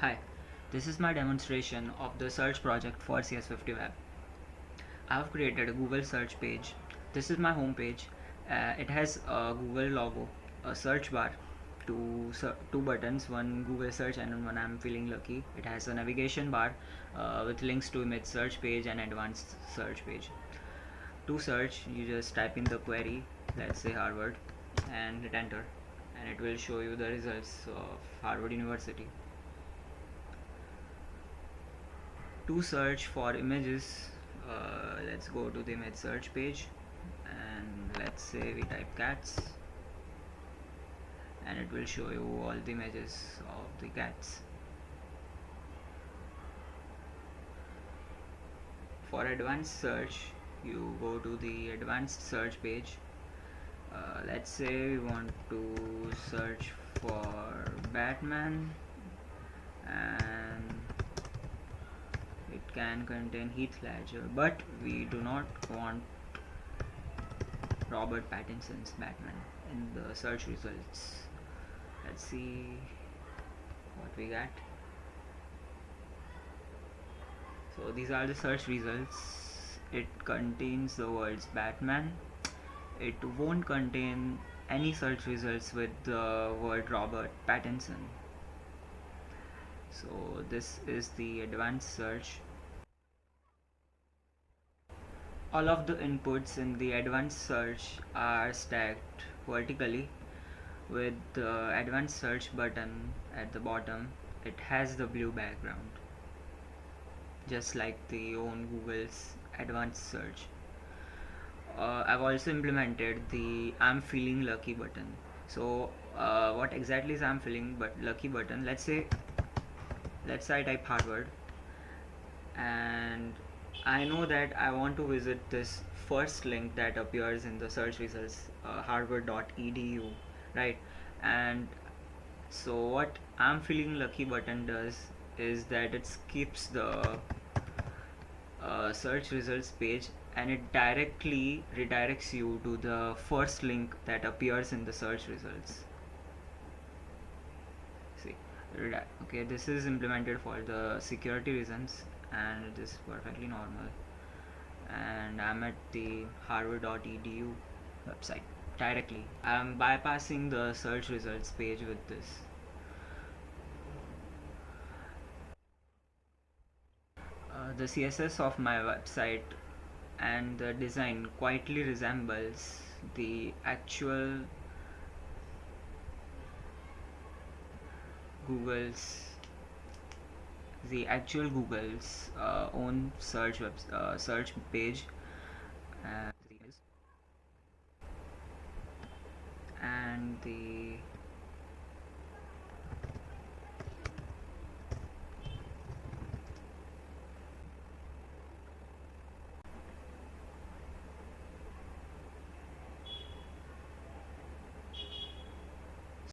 Hi, this is my demonstration of the search project for CS50 Web. I have created a Google search page. This is my home page. It has a Google logo, a search bar, two buttons, one Google search and one I'm feeling lucky. It has a navigation bar with links to image search page and advanced search page. To search, you just type in the query, let's say Harvard, and hit enter, and it will show you the results of Harvard University. To search for images, let's go to the image search page, and let's say we type cats, and it will show you all the images of the cats. For advanced search, you go to the advanced search page. Let's say we want to search for Batman, and it can contain Heath Ledger, but we do not want Robert Pattinson's Batman in the search results. Let's see what we got. So these are the search results. It contains the words Batman. It won't contain any search results with the word Robert Pattinson. So this is the advanced search. All of the inputs in the advanced search are stacked vertically with the advanced search button at the bottom. It has the blue background, just like the own Google's advanced search. I've also implemented the I'm feeling lucky button. So what exactly is I'm feeling but lucky button? Let's say I type Harvard, and I know that I want to visit this first link that appears in the search results, harvard.edu, right? And so what I'm feeling lucky button does is that it skips the search results page, and it directly redirects you to the first link that appears in the search results. See, okay, this is implemented for the security reasons, and it is perfectly normal. And I'm at the harvard.edu website directly. I'm bypassing the search results page with this. The CSS of my website and the design quietly resembles the Google's Google's own search page, and the